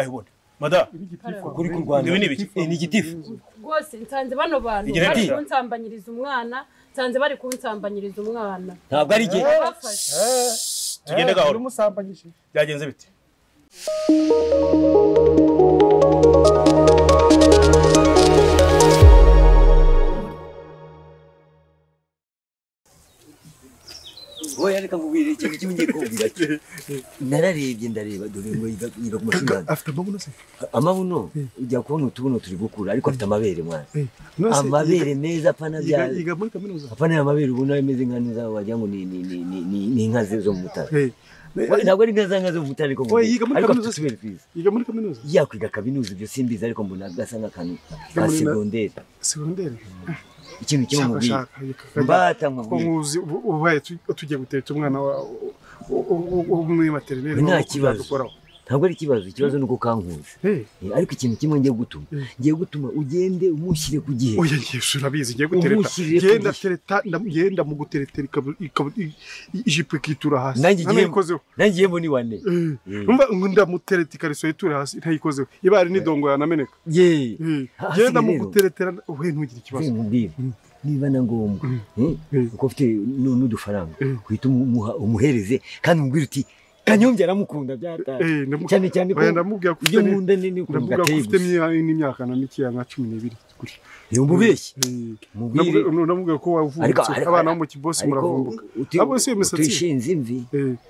ayibona mada kuri ku Rwanda ni ibiki ni igitifu rwose nsanze bano bantu bari kunsambanyiriza umwana nsanze bari kunsambanyiriza umwana ntabwo ari gihe tugende gahoro umusambanyije byagenze bite Oya reka nkubwire ikintu kimwe ngiye kubwira cyo nararebye ndareba dore ngo yiga ku mashuri afite amabuno se amabuno ujya kubona utubuno turi gukura ariko afite amabere mwana amabere meza apana bya yiga muri kaminuza apana amabere ubona ameze nka neza wagira ngo ni inka zo mu mutara ntabwo ari inka zo mu mutara ariko yiga muri kaminuza yiga muri kaminuza yakwiga kaminuza ibyo simbizi ariko mbona gasa nk'akantu ka segonderi ikintu kimwe mu bihe mbata mu bihe nkuzi ubaye tugiye guteta umwana wo muri maternelle nta kibazo ntabwo ari ikibazo nuko kankuze ariko ikintu kimwe ngiye gutuma ugende umushyire ku gihe oya ngiye urabizi ngiye gutereta ngenda mu guteretera ijipo ikitura hasi nangiye mboni wane umva ndamutereta ikariso yitura hasi ntayikozeho ibari n'idongo yanameneka ngenda mu guteretera we ntugire ikibazo niba na ngombwa uko ufite n'udufaranga uhita umuhereze kandi umubwire uti Kanyombya aramukunda byataye cyane ko ndamubwira ko iyo nkunda nini ukunda ufite n'imyaka na mike nka 12 kuri yumubeshye ndamubwira ko wavutse abana bo mu kibosi muravumbuka abo si imisatsi twishinze imvi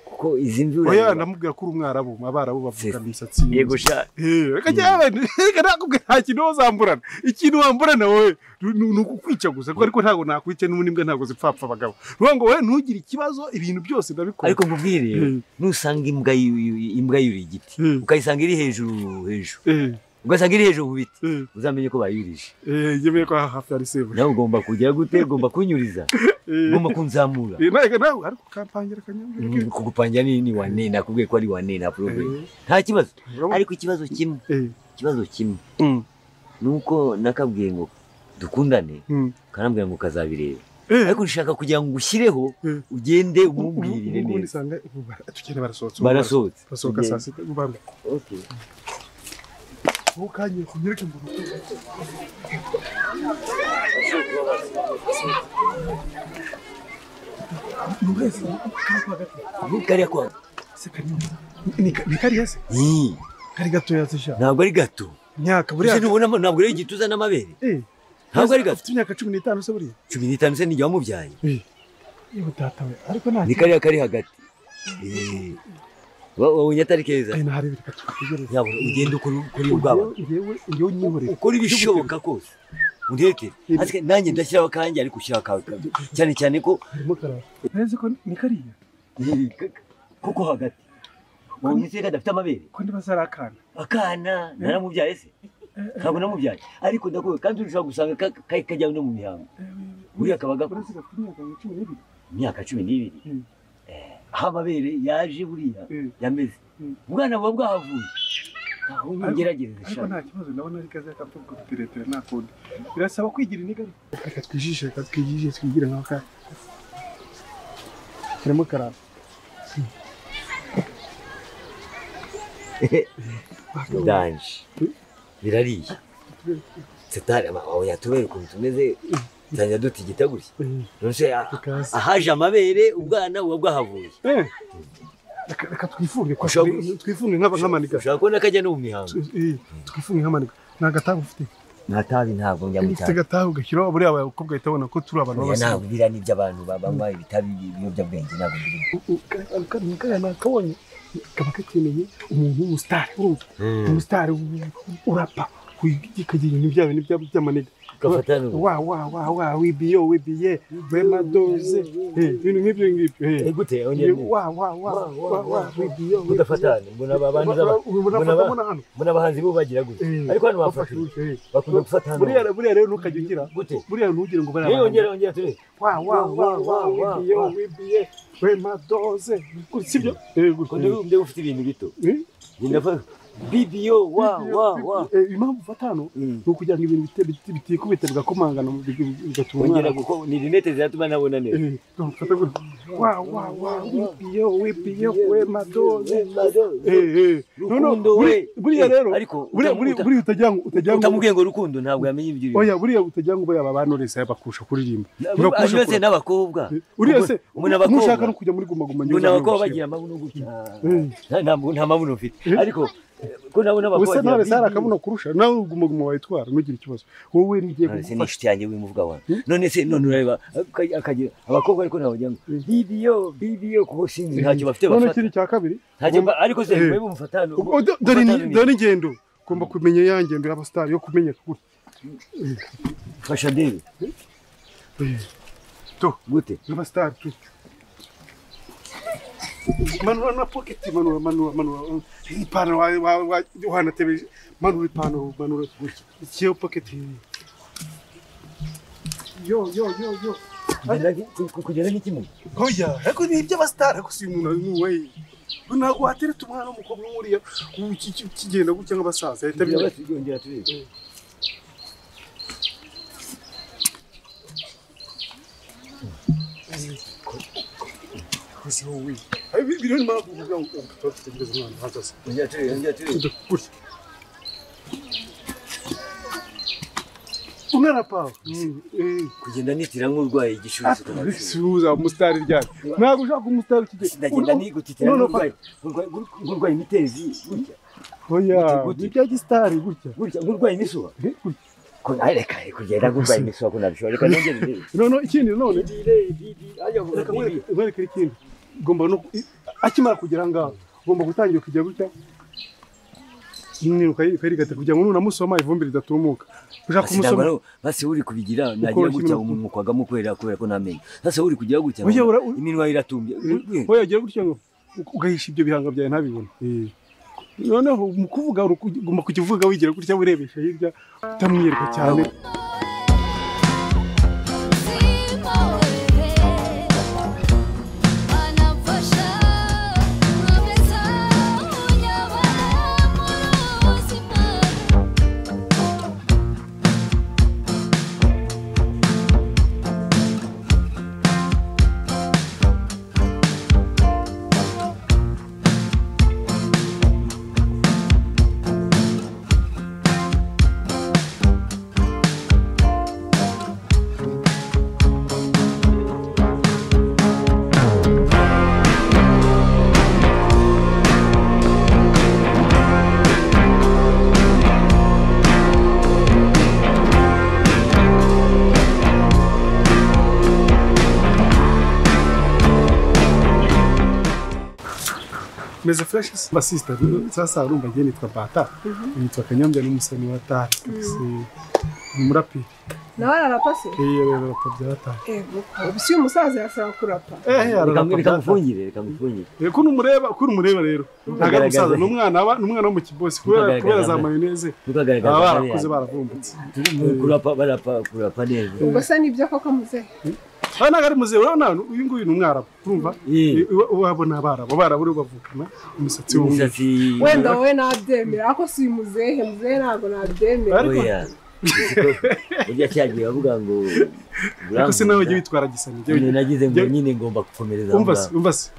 kuko izi mvi oya ndamubwira ko umwarabu abarabu bavuga imisatsi yego sha reka nakubwira nta kintu wazamburana ikintu wamburana wowe nukukwica gusa ariko ntago nakwica n'ubundi ntago zipfapfa abagabo rubango wowe ntugire ikibazo ibintu byose ndabikora ariko ngubwire nusanga imbwa yuri igiti ukayisanga iri hejuru ugasanga iri hejuru biti uzamenye ko bayirije yemeye ko hafi ari sebo nawe ugomba kujya gute ugomba kunyuriza ugomba kunzamura nawe ariko kampangira Kanyombya kugupangira ni wane nakubwiye ko ari wane na problem nta kibazo ariko ikibazo kimwe nuko nakabwiye ngo dukundane karambwira ngo kazabireba ariko ushaka kugira ngo ushyireho ugende umubwirire neza tugende barasohotse saa sita ubambe okay ukanye kunyereke mu kariya kwa ni kariya se kari gato yasesha ntabwo ari gato myaka buriya ntabwo ari igituza n'amabere ntabwo ari gato afite imyaka 15 se buriya 15 se nijya wamubyaye yewe tata we ariko nta ni kariya kari hagati wowe nyatari keza ntari biri katugereza yabona ugenda kuri ubwabo yewe nyihore ukora ibishoboka kose undeke asike nanjye ndashyiraho kanjye ariko ushyira kawe cyane ko harimo karara neze ko ni kariya kuko hagati wumva se kadafite amabere ko ndibazara akana naramubyaye se ntabwo namubyaye ariko ndakuwe kandi ushobora gusanga kajya no mu mihango buriya kabaga imyaka 12 aho amabere yaje buriya yameze umwana buba bwahavuye aho ngerageze ariko nta kibazo ndabona ari kaza kapfuka guteretera nakundi birasaba kwigira inigari reka twijishe twigira nka ka kirimo karara danje birariye setari aho yatubera ukuntu tumeze tanya dutigita gutya nose ahaje amabere ubwana buba bwahavuye reka twifunge nk'amaniga ushaka kubona kajya no mu mihango twifunge nk'amaniga nta gatabu ufite nta tabi ntabwo njya mu ufite gatabu ugashyiraho buriya abakobwa bahita babona ko turi abantu b'abasore ntabwo biriya ni iby'abantu banywa ibitabi ibiyobyabwenge ntabwo birimo kariya nakabonye kaba kakeneye umuntu w'umusitari umusitari urapa wigikagira ibintu byabo by'amaniga gafatana wibiye wema doze ibintu nk'ibyo ngibyo gute wibiye udafatana mbona abahanzi bo bagira gute ariko hano bafashe bakunda gufatana buriya rero ntukajya ugira gute buriya ntugire ngo bari ongera turi wibiye wema doze sibyo ko ndumve ufite ibintu bito BBO wa impamvu ufata hano ni ukugira ngo ibintu bitikubita bigakomangana bigatuma wongera kuko ni rinete ziratuma nabona neza wipiyo we madoze rukundo we buriya rero buriya utagira ngo utamubwiye ngo rukundo ntabwo yamenye ibyo uri oya buriya utagira ngo baya banonese yabakusha kuririmba uriya se n'abakobwa uriya se umuntu abakobwa nushaka no kujya muri guma guma nyuma n'abakobwa bagira amabuno gutya nta mabuno mfite ariko ko nabona abakobwa usa ntare sara akabuno kurusha nawe guma guma wayitwara nugira ikibazo wowe rigiye kugufasha nishiti yanjye wimuvuga wa none se none ureba akagira abakobwa ariko nabagira ngo BBO kuko sinzi ntacyo bafite none kiri cya kabiri ntacyo ariko se mwe bumufatano dore ingendo ugomba kumenya yangendo y'abastar yo kumenyeka gute fasha debe to gute y'abastar tu manura na pocket manura ipano wa Yohana TV manura ipano manura ikiyo pocket yo kugera n'ikimwe oya ariko ni iby'abastar ariko si umuntu n'uwe ntabwo watereta umwana w'umukobwa nk'uriya kigenda gutya nk'abasaza ahita byongera tubiri biriho n'impamvu uvuga ngo tutegereze umwana hazaza yongera tubiri umwana pawe kugenda nitira nk'urwaye igishusho suza umusitari ryari ntabwo ushaka umusitari ukigenda ndagenda nigutitira nk'urwaye imitezi gutya oya nibya gisitari gutya nk'urwaye imisuba reka kugenda nk'urwaye imisuba ko nabishobora reka nongere none ikindi none reka nkwereke ikindi ugomba no akimara kugera ngaho ugomba gutangira kujya gutya ukayirigata kugira ngo nunamusoma ivumbi ridatumuka ushaka kumusoma basi uri kubigira nagira gutya umuntu kwagamo kubera ko namenye sasa uri kugira gutya iminwa iratumbye oya gira gutya ngo ugahisha ibyo bihanga byawe ntabibone noneho mu kuvuga ugomba kukivuga wigira gutya urebesha hirya utamwirwa cyane meze fresh basista sasa urumva ngiye nitwa Bata nitwa Kanyambya n'umusani wa Tari umuraperi nawe arapase rero pabyata ubisi umusaza yasaba kurapa reka mfungire ko numureba rero ntaga umusaza n'umwana wo mu kibosi kubera za mayoneze barakuze baravumbutse kurapa neza ubwo se nibyo koko muzehe ntago ari muzehe urabona uyu nguyu ni umwarabu urumva wabona abarabu bavukana umusatsi w'umweru wenda wowe nabyemera ako si muzehe ntabwo nabyemera burya cyagiye bavuga ngo ariko se nawe ujye witwara gisani nagize ngo nyine ngomba gukomereza umva se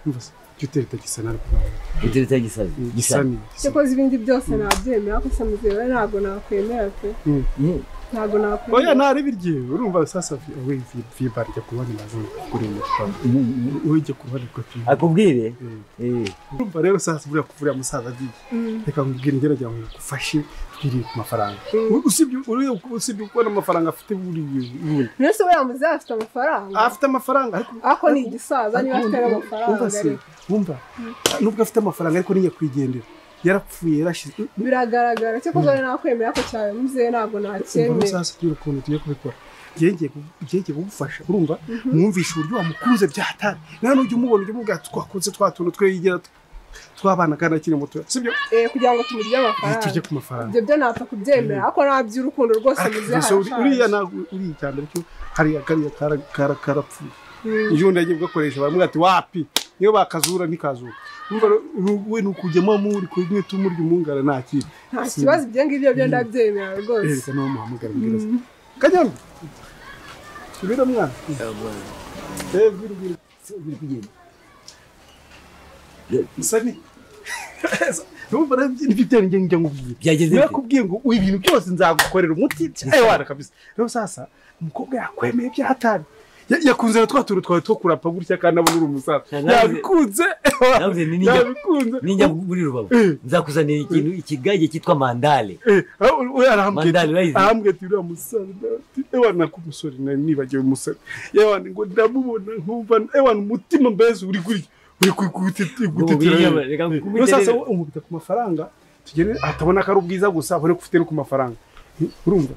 Jutereta gisana Jutereta gisani cyakoze ibindi byose nabyemera ko se muzehe ntabwo nakwemera pe ntabwo nakwemera oya nari birye urumva sasa we vibarya kubona nazo kuri mu uje kubona ko akubwire urumva rero sasa buriya kuvura musaza agiye reka ngubwire ngerageza ngo gufashe twiri ku mafaranga usibye kubona amafaranga afite buri nese we yamuze afite amafaranga ariko ni igisaza niba afite amafaranga umva nubwo afite amafaranga ariko niye kwigendera yarapfuye yarashize biragaragara cyo kuzana nakwemera ko cyane muzehe ntabwo nacyemera sasa turi ukuntu tugiye kubikora ngiye kugufasha urumva mwumvisha uburyo wamukunze byatari none ujye umubona ujye umubwira twakunze twatuntu twegera twabana kandi akiri muto sibyo kugira ngo tumurye amafaranga tujye ku mafaranga ibyo byo napfa kubyemera ariko nabyo urukundo rwose muzehe uriya uri cyane cyo hariya karapfuye iyo ndagiye gukoresha baramubwira ati wapi niyo bakazura ntikazura we nukujyamo muri kumwe tumurya umungara nta kintu nta kibazo ibyo ngibyo byo ndabyemera rwose reka no muhamagara mbwira kajyamo subira mwana bwira kugenda sani numva nibyo njye ngubwiye byageze nakubwiye ngo ibintu byose nzagukorera umuti wana kabisa rero sasa umukobwa yakwemeye byahatari yakunze na twaturu twawe two kurapa gutya kandi abona uri umusaza yabikunze yabikunze ninjya muri Rubavu nzakuzanira ikintu ikigage cyitwa mandale we arahambwe ati uriya musaza ewana kumusore nibagiwe umusore ewana ngo ndamubona nkumva ewana umutima mbese uri kuri gutitira sasa umubita ku mafaranga tugene atabona ko ari ubwiza gusa abone ko ufite no ku mafaranga urumva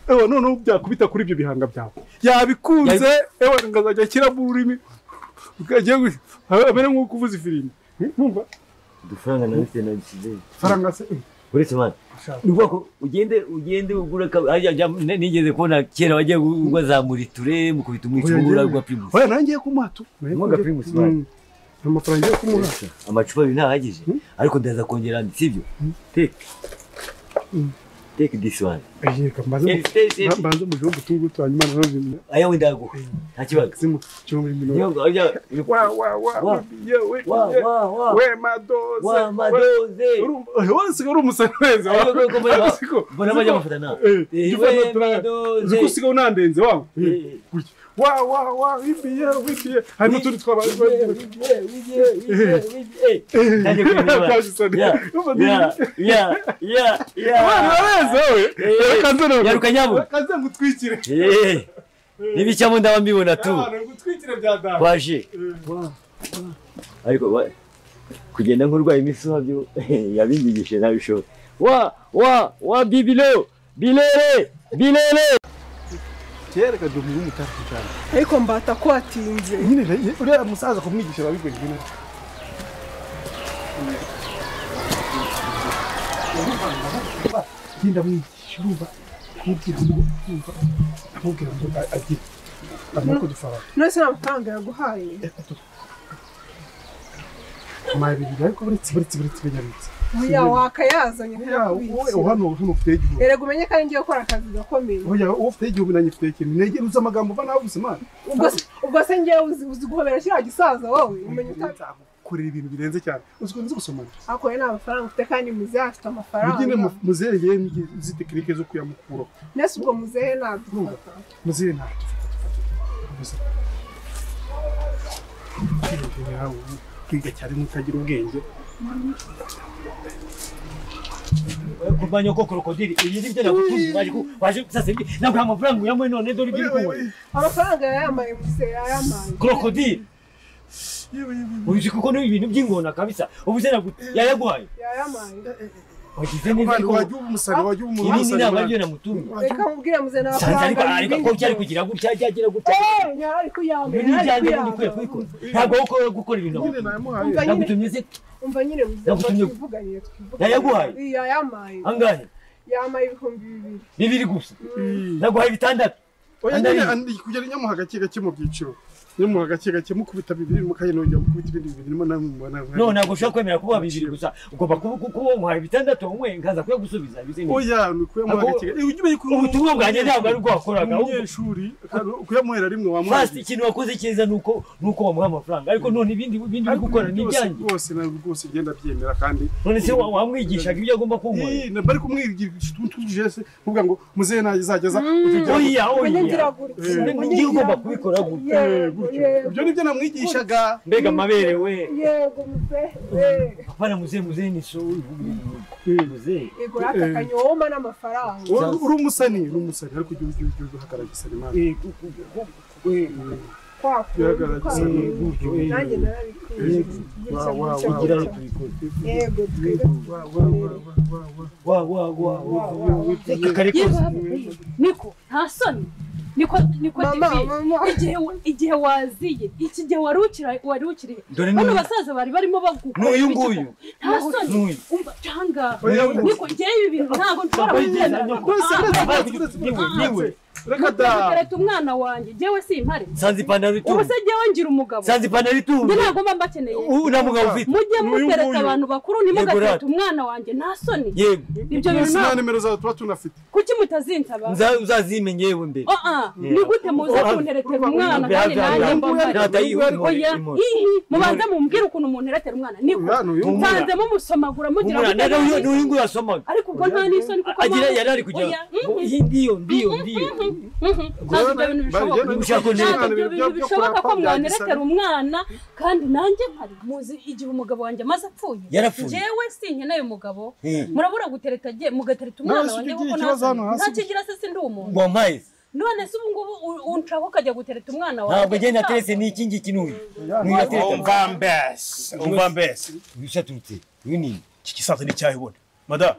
ewa none byakubita kuri ibyo bihanga byawe yabikunze ewa ngazajya kira mu rurimi ukagiye abere nko kuvuza ifirimi numva dufaranga na bite na bisize faranga se uretse man nuko ugende ugura nigeze kubona kera wagiye ugazamura iture mu kubita umwicubura gwa primus oya nangiye kumuhatu mu ga primus man amafaranga yo kumuha amacupa binahagije ariko ndaza kongera andi sibyo take this one banze mu gihugu tungu twanyuma nazo aya windago nta kibazo simu cyumba ibintu we madoze wose uri umusaneza mbona bajya bafatana zikusiga unandenze wangu wibiye hano turi twabaye kaze ngutwikire nibicamo ndaba mbibona tu kwaje ariko kugenda nk'urwaye imisuha byo yabinyigishe nabisho wa bilere kera kadumu umutaka cyane ariko mbata ko atinze nyine uriya musaza kumwigisha babigoye nyine kinda mwigisha urumva amubwira ngo agira amako dufara nose n'amafaranga yaguhaye bibiri ariko buretse benyabitse oya wakayazanye wowe hano ufite igihugu erega umenye ko ari ngiye gukora akazi gakomeye oya ufite igihugu nanjye ufite ikintu negera uzi amagambo uva nawe gusa man ubwo se ngiye uzi guhobera kiriya gisaza wowe umenye kurira ibintu birenze cyane uzi ko nzi gusomana ako ye nta mafaranga ufite kandi muzehe afite amafaranga mugine muzehe ye nzi tekinike zo kuyamukura nese ubwo muzehe ntabwo muzehe ntabwo kwiga cyane mutagira ubwenge kumanya ko krokodili iyi ni byo nakutuzi waje sasa nabwo amafaranga uyamwe none dore biri kuwe amafaranga yayamaye muzehe yayamaye krokodili uzi kuko ni ibintu by'ingona kabisa ubuze yayaguhaye wagize neza ariko wajya umusari nabyo namutumye reka mubwire muzehe nta ariko ko cyari kugira gutya cyagira gutya ariko yambaye ntabwo uko gukora ibintu nagutumye se umva nyine muzehe twivuganiye yayaguhaye yayamaye angahe yamaye 2,000 gusa naguhaye 6 oya nyine kugera nyamuha gake mu byiciro Nimo gake mukubita bibiri mukayinongera mukubita ibindi bibiri nimo namubona. No ntabwo ushaka kwemera kuba bibiri gusa ugomba kuba muhaye bitandatu umwe nkaza kuya gusubiza bizingi. Oya nukuyamuha gake. Ugiye ku ubutumwa bwanjye ntabwo ari bwakoraga umunyeshuri kuyamuhera rimwe wamuha. First ikintu wakoze cyiza nuko wamuha amafaranga ariko none ibindi gukora ni byanjye. Bose na rwose genda byemera kandi. None se wamwigishaga ibyo agomba kunkora. Bari kumwigisha tuje se kuvuga ngo muzehe nazageza oya ngiye ugomba kubikora gute. Ibyo nibyo namwigishaga mbega mabere we yego muzehe apana muzehe ni so muzehe yego atakanyoma n'amafaranga uri umusani ariko ujye uhagaragisa imana nanjye narabikwiye niko nta soni niko igihe waziye iki gihe warukiriye bano basaza bari barimo baguka n'uyu nguyu nta soni umva cyanga niko ngiye ibi bintu ntabwo nshobora kubigenda niwe reka da mutereta umwana wanjye jewe simpare sanze ipantaro itumba ubuse jewe ngira umugabo sanze ipantaro itumba ntabwo mba mbakeneye una mugabo ufite mujye mutereta abantu bakuru ntimugatereta umwana wanjye nta soni yego ibyo bintu nta nimero zawe tuba tunafite kuki mutazinsaba uzazimenye yewe mbere ni gute muza kunteretera umwana kandi nanjye mbambare oya mubanza mumbwire ukuntu umuntu eretera umwana niko nsanze mumusomagura mugira ngo n'uyu nguyu yasomaga ariko ubwo nta n'isoni kuko agira yari ari kujya ndiyo bishoboka ko mwaneretera umwana kandi nanjye mpari muzi igihe umugabo wanjye amaze apfuye jewe sinkeneye umugabo murabura gutereta mugatereta umwana wanjye kuko nta kigira se sindi umuntu none se ubu ngubu unshaka ukajya gutereta umwana wawe ntabwo ngenda terese n'iki ngiki n'uyu umva mbese bishaturutse uyu ni iki gisaza ni cyahibona mada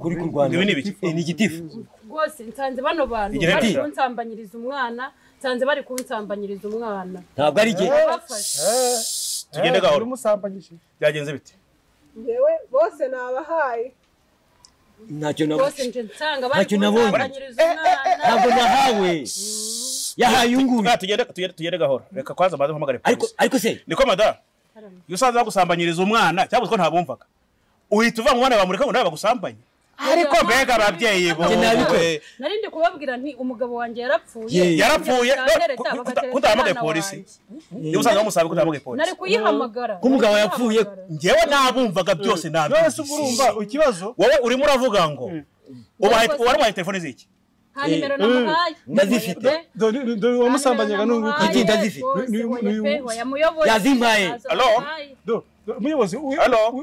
kuri ku Rwanda ibi ni ibiki ni igitifu rwose nsanze bano bantu bari kunsambanyiriza umwana nsanze bari kunsambanyiriza umwana ntabwo ari igihe tugende gahoro umusambanyije byagenze bite yewe bose nabahaye ntacyo nabonye bose nje nsanga bari kunsambanyiriza umwana ntabwo nahawe yahaye unguye tugende gahoro reka kwanza maze mpamagare ariko se niko mada iyo usanze bagusambanyiriza umwana cyangwa ko ntabumvaga uhita uva mu bana bamureka ngo nawe bagusambanye ariko mbega ababyeyi bo narindi kubabwira nti umugabo wanjye yarapfuye kudahamagaye polisi niba usanga bamusabe kudahamagaye polisi nari kuyihamagara ko umugabo yapfuye njyewe nabumvaga byose byose urumva ikibazo wowe urimo uravuga ngo waramuhaye telefone ziki nta nimero namuhaye ndazifite dore wamusambanyaga n'unguka iki ndazifite yazimpaye umuyobozi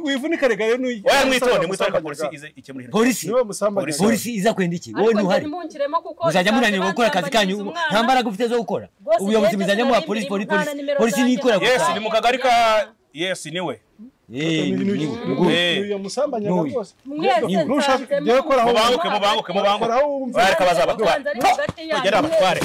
wivunika rega rero n'uyu oya mwitonde ka polisi ize ikemurira polisi iza kwenda iki wowe ntuhari muzajya munanirwa gukora akazi kanyu nta mbaraga ufite zo gukora ubuyobozi muzajya muha polisi nikora yes ni mu kagari ka yes niwe uyu yamusambanyaga rwose mubanguke bareka bazabatware bagera abatware